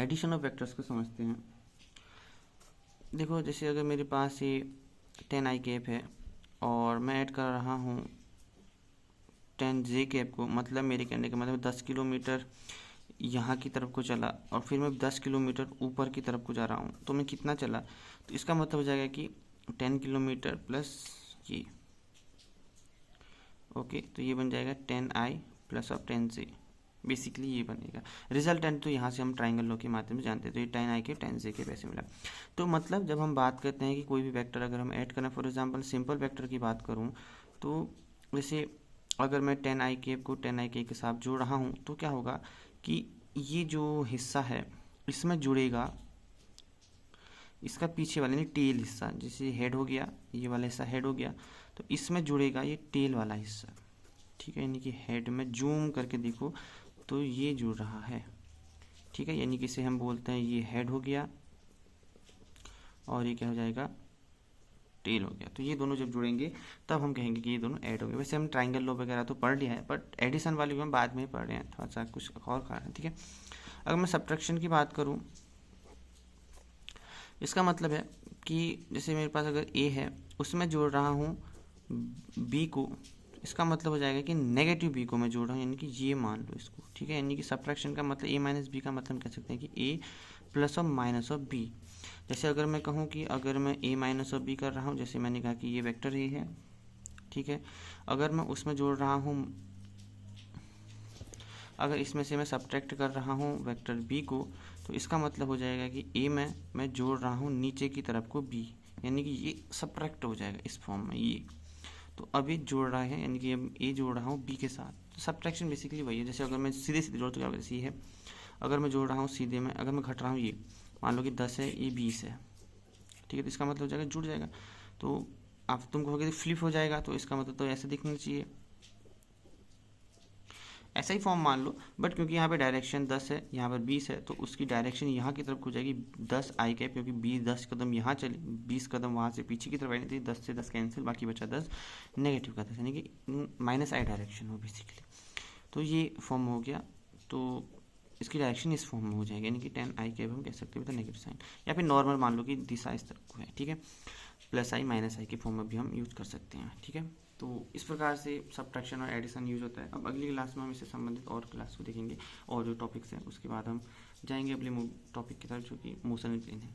Addition of vectors को समझते हैं। देखो, जैसे अगर मेरे पास ये 10i कैप है और मैं ऐड कर रहा हूँ 10j कैप को, मतलब मेरे कहने का मतलब 10 किलोमीटर यहाँ की तरफ को चला और फिर मैं 10 किलोमीटर ऊपर की तरफ को जा रहा हूँ, तो मैं कितना चला, तो इसका मतलब हो जाएगा कि 10 किलोमीटर प्लस ये, ओके, तो ये बन जाएगा 10i plus of 10j, basically ये बनेगा। रिजल्टेंट तो यहाँ से हम ट्राइंगल लॉ के माध्यम से जानते हैं, तो ये 10i के 10j के वैसे मिला। तो मतलब जब हम बात करते हैं कि कोई भी वेक्टर अगर हम ऐड करें, फॉर एग्जांपल सिंपल वेक्टर की बात करूँ, तो जैसे अगर मैं 10i कैप को 10i के साथ जोड़ रहा हूँ, तो क्या होगा कि ये जो हिस्सा है इसमें जुड़ेगा इसका पीछे वाला यानी टेल हिस्सा, जैसे हेड हो गया, ये वाला हिस्सा हेड हो गया, तो इसमें जुड़ेगा ये टेल वाला हिस्सा, ठीक है। यानी कि हेड में जूम करके देखो तो ये जुड़ रहा है, ठीक है। यानी कि इसे हम बोलते हैं ये हेड हो गया और ये क्या हो जाएगा, टेल हो गया। तो ये दोनों जब जुड़ेंगे तब हम कहेंगे कि ये दोनों ऐड हो गए। वैसे हम ट्राइंगल लॉ वगैरह तो पढ़ लिया है, बट एडिशन वाली भी हम बाद में पढ़ रहे हैं, थोड़ा सा कुछ और कारण है, ठीक है। अगर मैं सब्ट्रैक्शन की बात करूँ, इसका मतलब है कि जैसे मेरे पास अगर a है उसमें जोड़ रहा हूँ b को, इसका मतलब हो जाएगा कि नेगेटिव b को मैं जोड़ रहा हूँ, यानी कि ये मान लो इसको, ठीक है। यानी कि सब्ट्रैक्शन का मतलब a माइनस बी का मतलब हम कह सकते हैं कि a प्लस और माइनस ऑफ b। जैसे अगर मैं कहूँ कि अगर मैं a माइनस ऑफ b कर रहा हूँ, जैसे मैंने कहा कि ये वेक्टर a है, ठीक है। अगर मैं उसमें जोड़ रहा हूँ, अगर इसमें से मैं सब्ट्रैक्ट कर रहा हूँ वेक्टर b को, तो इसका मतलब हो जाएगा कि a में मैं जोड़ रहा हूँ नीचे की तरफ को b, यानी कि ये सब्ट्रैक्ट हो जाएगा इस फॉर्म में ये। तो अब ये जोड़ रहा है, यानी कि अब a जोड़ रहा हूँ b के साथ, तो सब्ट्रैक्शन बेसिकली वही है। जैसे अगर मैं सीधे सीधे जोड़, तो क्या जैसे ये है, अगर मैं जोड़ रहा हूँ सीधे में, अगर मैं घट रहा हूँ ये, मान लो कि 10 है, ये 20 है, ठीक है, तो इसका मतलब हो जाएगा जुड़ जाएगा। तो आप तुम कहोगे फ्लिप हो जाएगा, तो इसका मतलब तो ऐसे दिखना चाहिए, ऐसा ही फॉर्म मान लो, बट क्योंकि यहाँ पे डायरेक्शन 10 है, यहाँ पर 20 है, तो उसकी डायरेक्शन यहाँ की तरफ हो जाएगी 10 आई कैप, क्योंकि 10 कदम यहाँ चले, 20 कदम वहाँ से पीछे की तरफ आएंगे, तो 10 से 10 कैंसिल, बाकी बचा 10 नेगेटिव का 10, यानी कि माइनस आई डायरेक्शन हो बेसिकली। तो ये फॉर्म हो गया, तो इसकी डायरेक्शन इस फॉर्म में हो जाएगी, यानी कि 10 आई कैप हम कह सकते हैं विद नेगेटिव साइन, या फिर नॉर्मल मान लो कि दिशा इस तरफ को है, ठीक है। प्लस आई माइनस आई के फॉर्म में भी हम यूज़ कर सकते हैं, ठीक है। तो इस प्रकार से सब्ट्रैक्शन और एडिशन यूज होता है। अब अगली क्लास में हम इससे संबंधित और क्लास को देखेंगे और जो टॉपिक्स हैं, उसके बाद हम जाएंगे अगले टॉपिक की तरफ जो कि मोशन प्लेन है।